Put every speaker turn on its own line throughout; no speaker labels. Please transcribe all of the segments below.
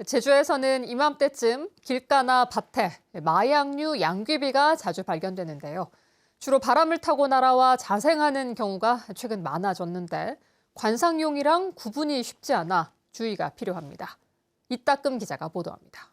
제주에서는 이맘때쯤 길가나 밭에 마약류 양귀비가 자주 발견되는데요. 주로 바람을 타고 날아와 자생하는 경우가 최근 많아졌는데 관상용이랑 구분이 쉽지 않아 주의가 필요합니다. 이따금 기자가 보도합니다.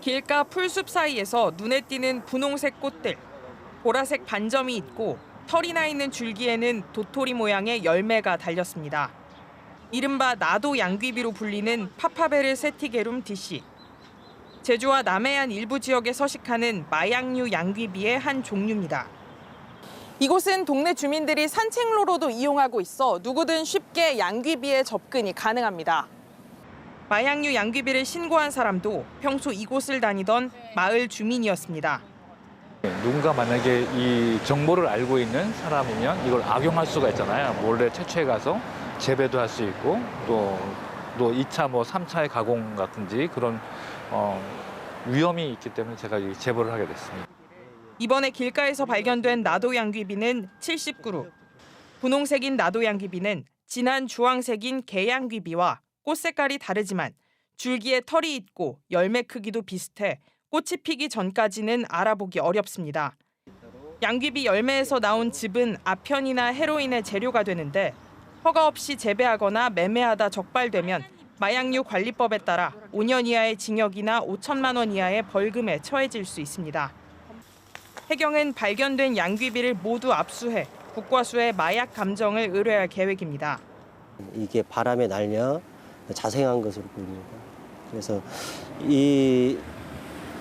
길가 풀숲 사이에서 눈에 띄는 분홍색 꽃들, 보라색 반점이 있고 털이 나 있는 줄기에는 도토리 모양의 열매가 달렸습니다. 이른바 나도 양귀비로 불리는 파파베르 세티게룸 DC. 제주와 남해안 일부 지역에 서식하는 마약류 양귀비의 한 종류입니다. 이곳은 동네 주민들이 산책로로도 이용하고 있어 누구든 쉽게 양귀비에 접근이 가능합니다. 마약류 양귀비를 신고한 사람도 평소 이곳을 다니던 마을 주민이었습니다.
누군가 만약에 이 정보를 알고 있는 사람이면 이걸 악용할 수가 있잖아요. 몰래 채취해 가서 재배도 할 수 있고 또 2차, 3차의 가공 같은지 그런 위험이 있기 때문에 제가 제보를 하게 됐습니다.
이번에 길가에서 발견된 나도 양귀비는 70그루. 분홍색인 나도 양귀비는 진한 주황색인 개양귀비와 꽃 색깔이 다르지만 줄기에 털이 있고 열매 크기도 비슷해 꽃이 피기 전까지는 알아보기 어렵습니다. 양귀비 열매에서 나온 즙은 아편이나 헤로인의 재료가 되는데 허가 없이 재배하거나 매매하다 적발되면 마약류 관리법에 따라 5년 이하의 징역이나 5천만 원 이하의 벌금에 처해질 수 있습니다. 해경은 발견된 양귀비를 모두 압수해 국과수에 마약 감정을 의뢰할 계획입니다.
이게 바람에 날려 자생한 것으로 보입니다. 그래서 이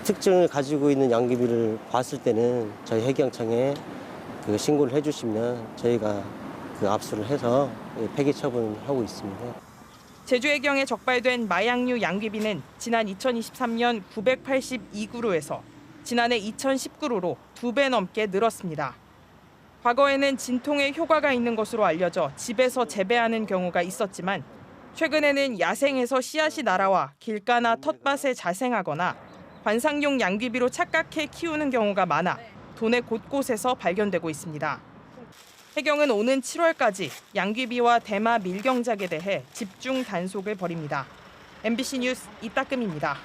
특징을 가지고 있는 양귀비를 봤을 때는 저희 해경청에 그 신고를 해주시면 저희가 그 압수를 해서 폐기 처분을 하고 있습니다.
제주해경에 적발된 마약류 양귀비는 지난 2023년 982그루에서 지난해 2010그루로 2배 넘게 늘었습니다. 과거에는 진통에 효과가 있는 것으로 알려져 집에서 재배하는 경우가 있었지만 최근에는 야생에서 씨앗이 날아와 길가나 텃밭에 자생하거나 관상용 양귀비로 착각해 키우는 경우가 많아 도내 곳곳에서 발견되고 있습니다. 해경은 오는 7월까지 양귀비와 대마 밀경작에 대해 집중 단속을 벌입니다. MBC 뉴스 이따금입니다.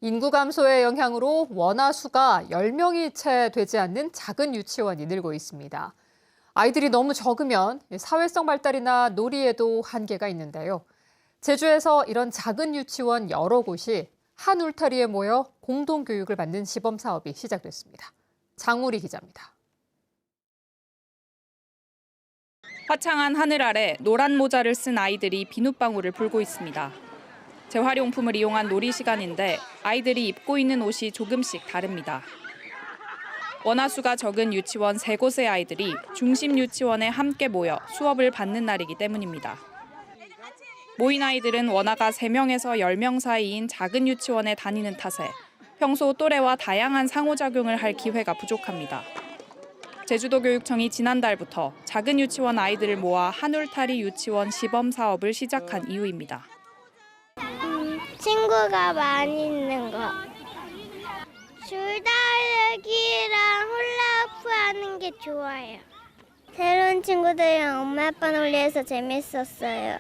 인구 감소의 영향으로 원화 수가 10명이 채 되지 않는 작은 유치원이 늘고 있습니다. 아이들이 너무 적으면 사회성 발달이나 놀이에도 한계가 있는데요. 제주에서 이런 작은 유치원 여러 곳이 한 울타리에 모여 공동교육을 받는 시범 사업이 시작됐습니다. 장우리 기자입니다.
화창한 하늘 아래 노란 모자를 쓴 아이들이 비눗방울을 불고 있습니다. 재활용품을 이용한 놀이 시간인데 아이들이 입고 있는 옷이 조금씩 다릅니다. 원화수가 적은 유치원 3곳의 아이들이 중심 유치원에 함께 모여 수업을 받는 날이기 때문입니다. 모인 아이들은 원화가 3명에서 10명 사이인 작은 유치원에 다니는 탓에 평소 또래와 다양한 상호작용을 할 기회가 부족합니다. 제주도 교육청이 지난달부터 작은 유치원 아이들을 모아 한 울타리 유치원 시범 사업을 시작한 이유입니다.
친구가 많이 있는 거. 줄다리기랑 훌라후프 하는 게 좋아요. 새로운 친구들이랑 엄마 아빠 놀이해서 재밌었어요.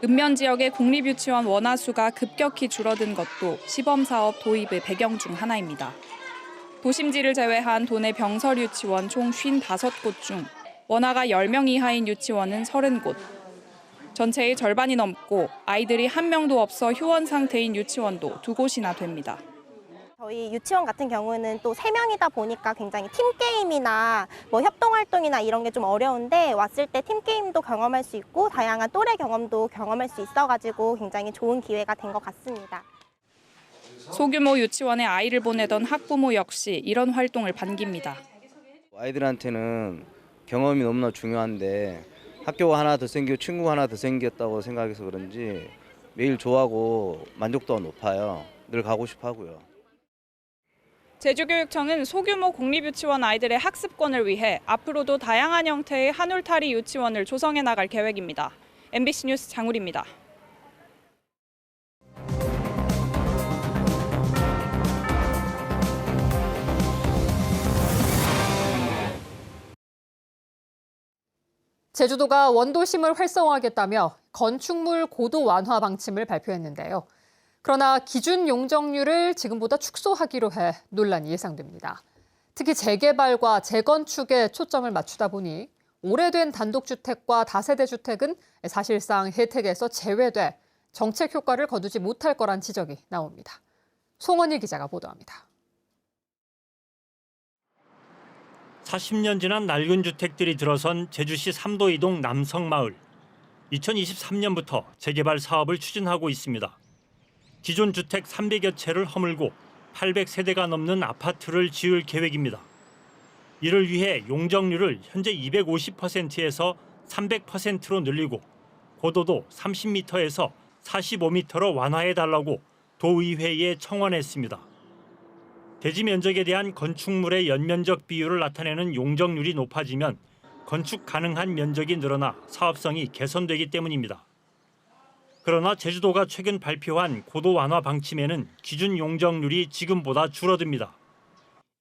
읍면 지역의 공립유치원 원화수가 급격히 줄어든 것도 시범사업 도입의 배경 중 하나입니다. 도심지를 제외한 도내 병설 유치원 총 55곳 중 원화가 10명 이하인 유치원은 30곳. 전체의 절반이 넘고 아이들이 한 명도 없어 휴원 상태인 유치원도 2곳이나 됩니다.
저희 유치원 같은 경우는 또 3명이다 보니까 굉장히 팀게임이나 협동활동이나 이런 게 좀 어려운데 왔을 때 팀게임도 경험할 수 있고 다양한 또래 경험도 경험할 수 있어가지고 굉장히 좋은 기회가 된 것 같습니다.
소규모 유치원에 아이를 보내던 학부모 역시 이런 활동을 반깁니다.
아이들한테는 경험이 너무나 중요한데 학교가 하나 더 생기고 친구가 하나 더 생겼다고 생각해서 그런지 매일 좋아하고 만족도가 높아요. 늘 가고 싶어 하고요.
제주교육청은 소규모 공립유치원 아이들의 학습권을 위해 앞으로도 다양한 형태의 한 울타리 유치원을 조성해 나갈 계획입니다. MBC 뉴스 장우리입니다.
제주도가 원도심을 활성화하겠다며 건축물 고도 완화 방침을 발표했는데요. 그러나 기준 용적률을 지금보다 축소하기로 해 논란이 예상됩니다. 특히 재개발과 재건축에 초점을 맞추다 보니 오래된 단독주택과 다세대 주택은 사실상 혜택에서 제외돼 정책 효과를 거두지 못할 거란 지적이 나옵니다. 송원희 기자가 보도합니다.
40년 지난 낡은 주택들이 들어선 제주시 삼도이동 남성마을. 2023년부터 재개발 사업을 추진하고 있습니다. 기존 주택 300여 채를 허물고 800세대가 넘는 아파트를 지을 계획입니다. 이를 위해 용적률을 현재 250%에서 300%로 늘리고 고도도 30m에서 45m로 완화해달라고 도의회에 청원했습니다. 대지 면적에 대한 건축물의 연면적 비율을 나타내는 용적률이 높아지면 건축 가능한 면적이 늘어나 사업성이 개선되기 때문입니다. 그러나 제주도가 최근 발표한 고도 완화 방침에는 기준 용적률이 지금보다 줄어듭니다.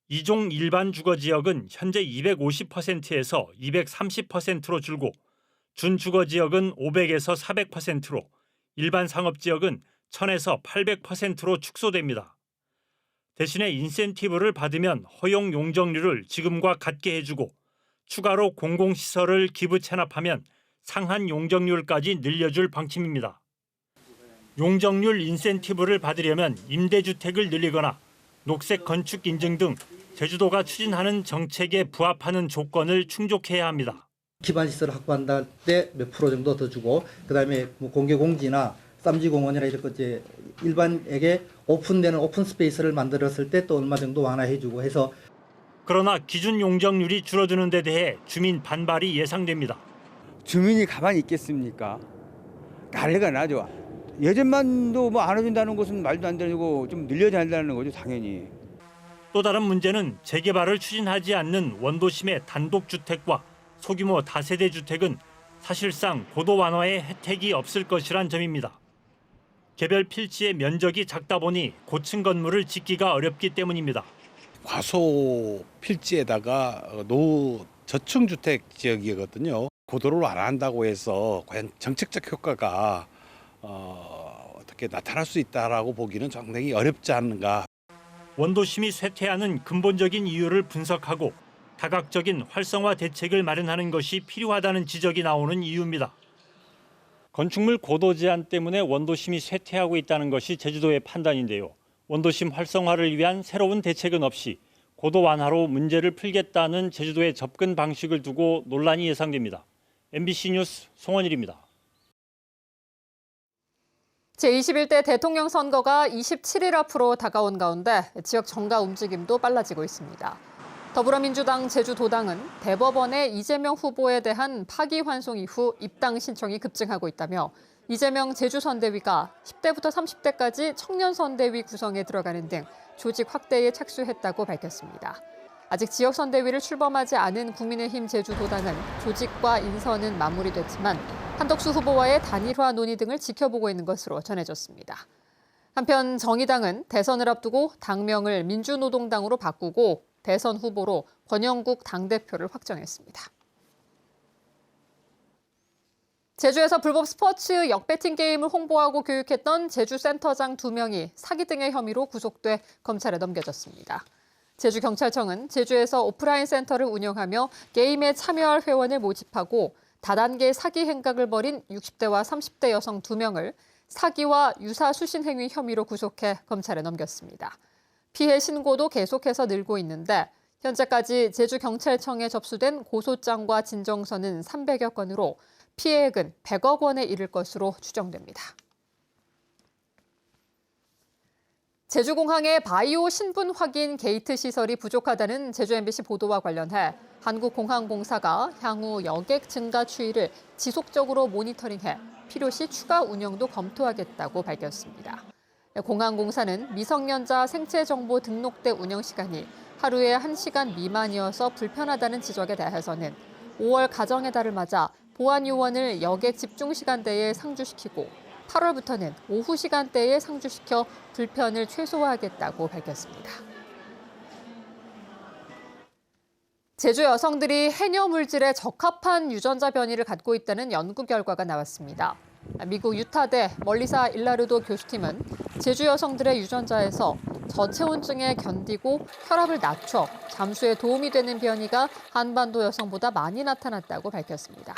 이종 일반 주거 지역은 현재 250%에서 230%로 줄고 준주거 지역은 500에서 400%로 일반 상업 지역은 1000에서 800%로 축소됩니다. 대신에 인센티브를 받으면 허용 용적률을 지금과 같게 해주고 추가로 공공시설을 기부 체납하면 상한 용적률까지 늘려줄 방침입니다. 용적률 인센티브를 받으려면 임대주택을 늘리거나 녹색 건축 인증 등 제주도가 추진하는 정책에 부합하는 조건을 충족해야 합니다.
기반 시설을 확보한다 때 몇 프로 정도 더 주고 그다음에 뭐 공개 공지나 쌈지공원이나 이런 것 이제 일반에게 오픈되는 오픈 스페이스를 만들었을 때 또 얼마 정도 완화해주고 해서.
그러나 기준 용적률이 줄어드는 데 대해 주민 반발이 예상됩니다.
주민이 가만히 있겠습니까? 난리가 나죠. 예전만도 뭐 안 해준다는 것은 말도 안 되고 좀 늘려야 한다는 거죠, 당연히.
또 다른 문제는 재개발을 추진하지 않는 원도심의 단독주택과 소규모 다세대 주택은 사실상 고도 완화의 혜택이 없을 것이란 점입니다. 개별 필지의 면적이 작다 보니 고층 건물을 짓기가 어렵기 때문입니다.
과소 필지에다가 저층주택 지역이거든요. 고도를 안 한다고 해서 과연 정책적 효과가 어떻게 나타날 수 있다라고 보기는 상당히 어렵지 않은가.
원도심이 쇠퇴하는 근본적인 이유를 분석하고 다각적인 활성화 대책을 마련하는 것이 필요하다는 지적이 나오는 이유입니다. 건축물 고도 제한 때문에 원도심이 쇠퇴하고 있다는 것이 제주도의 판단인데요. 원도심 활성화를 위한 새로운 대책은 없이 고도 완화로 문제를 풀겠다는 제주도의 접근 방식을 두고 논란이 예상됩니다. MBC 뉴스 송원일입니다.
제21대 대통령 선거가 27일 앞으로 다가온 가운데 지역 정가 움직임도 빨라지고 있습니다. 더불어민주당 제주도당은 대법원의 이재명 후보에 대한 파기환송 이후 입당 신청이 급증하고 있다며 이재명 제주선대위가 10대부터 30대까지 청년선대위 구성에 들어가는 등 조직 확대에 착수했다고 밝혔습니다. 아직 지역선대위를 출범하지 않은 국민의힘 제주도당은 조직과 인선은 마무리됐지만 한덕수 후보와의 단일화 논의 등을 지켜보고 있는 것으로 전해졌습니다. 한편 정의당은 대선을 앞두고 당명을 민주노동당으로 바꾸고 대선 후보로 권영국 당대표를 확정했습니다. 제주에서 불법 스포츠 역배팅 게임을 홍보하고 교육했던 제주센터장 2명이 사기 등의 혐의로 구속돼 검찰에 넘겨졌습니다. 제주경찰청은 제주에서 오프라인 센터를 운영하며 게임에 참여할 회원을 모집하고 다단계 사기 행각을 벌인 60대와 30대 여성 2명을 사기와 유사 수신 행위 혐의로 구속해 검찰에 넘겼습니다. 피해 신고도 계속해서 늘고 있는데 현재까지 제주경찰청에 접수된 고소장과 진정서는 300여 건으로 피해액은 100억 원에 이를 것으로 추정됩니다. 제주공항의 바이오 신분 확인 게이트 시설이 부족하다는 제주 MBC 보도와 관련해 한국공항공사가 향후 여객 증가 추이를 지속적으로 모니터링해 필요시 추가 운영도 검토하겠다고 밝혔습니다. 공항공사는 미성년자 생체정보 등록대 운영 시간이 하루에 1시간 미만이어서 불편하다는 지적에 대해서는 5월 가정의 달을 맞아 보안 요원을 여객 집중 시간대에 상주시키고 8월부터는 오후 시간대에 상주시켜 불편을 최소화하겠다고 밝혔습니다. 제주 여성들이 해녀 물질에 적합한 유전자 변이를 갖고 있다는 연구 결과가 나왔습니다. 미국 유타대 멀리사 일라르도 교수팀은 제주 여성들의 유전자에서 저체온증에 견디고 혈압을 낮춰 잠수에 도움이 되는 변이가 한반도 여성보다 많이 나타났다고 밝혔습니다.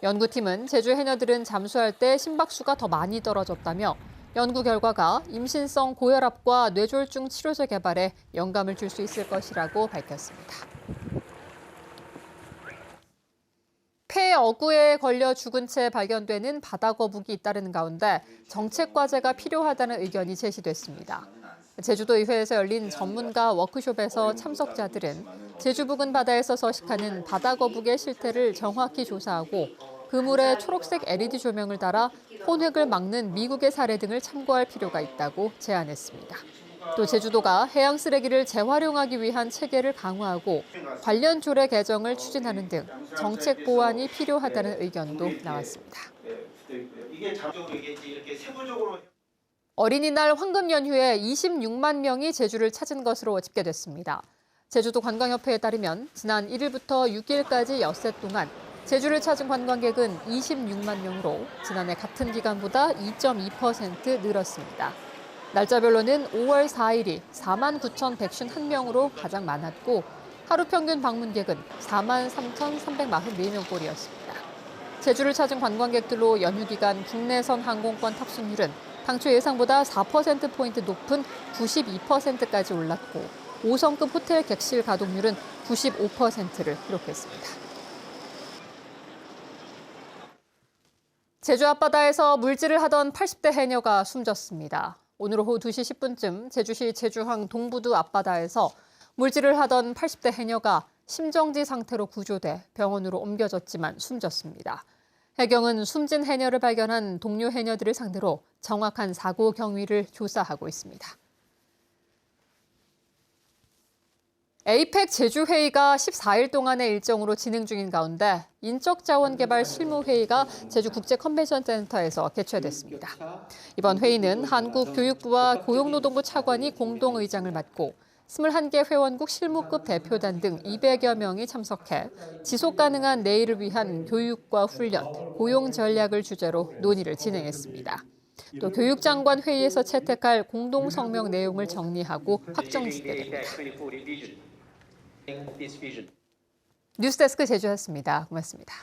연구팀은 제주 해녀들은 잠수할 때 심박수가 더 많이 떨어졌다며 연구 결과가 임신성 고혈압과 뇌졸중 치료제 개발에 영감을 줄 수 있을 것이라고 밝혔습니다. 폐 어구에 걸려 죽은 채 발견되는 바다거북이 잇따르는 가운데 정책 과제가 필요하다는 의견이 제시됐습니다. 제주도의회에서 열린 전문가 워크숍에서 참석자들은 제주 부근 바다에서 서식하는 바다거북의 실태를 정확히 조사하고 그물에 초록색 LED 조명을 달아 혼획을 막는 미국의 사례 등을 참고할 필요가 있다고 제안했습니다. 또 제주도가 해양 쓰레기를 재활용하기 위한 체계를 강화하고 관련 조례 개정을 추진하는 등 정책 보완이 필요하다는 의견도 나왔습니다. 어린이날 황금 연휴에 26만 명이 제주를 찾은 것으로 집계됐습니다. 제주도 관광협회에 따르면 지난 1일부터 6일까지 엿새 동안 제주를 찾은 관광객은 26만 명으로 지난해 같은 기간보다 2.2% 늘었습니다. 날짜별로는 5월 4일이 4만 9,151명으로 가장 많았고 하루 평균 방문객은 4만 3,344명꼴이었습니다. 제주를 찾은 관광객들로 연휴 기간 국내선 항공권 탑승률은 당초 예상보다 4%포인트 높은 92%까지 올랐고 5성급 호텔 객실 가동률은 95%를 기록했습니다. 제주 앞바다에서 물질을 하던 80대 해녀가 숨졌습니다. 오늘 오후 2시 10분쯤 제주시 제주항 동부두 앞바다에서 물질을 하던 80대 해녀가 심정지 상태로 구조돼 병원으로 옮겨졌지만 숨졌습니다. 해경은 숨진 해녀를 발견한 동료 해녀들을 상대로 정확한 사고 경위를 조사하고 있습니다. 에이펙 제주회의가 14일 동안의 일정으로 진행 중인 가운데 인적자원개발 실무회의가 제주국제컨벤션센터에서 개최됐습니다. 이번 회의는 한국교육부와 고용노동부 차관이 공동의장을 맡고 21개 회원국 실무급 대표단 등 200여 명이 참석해 지속가능한 내일을 위한 교육과 훈련, 고용 전략을 주제로 논의를 진행했습니다. 또 교육장관 회의에서 채택할 공동성명 내용을 정리하고 확정짓게 됩니다. 뉴스데스크 제주였습니다. 고맙습니다.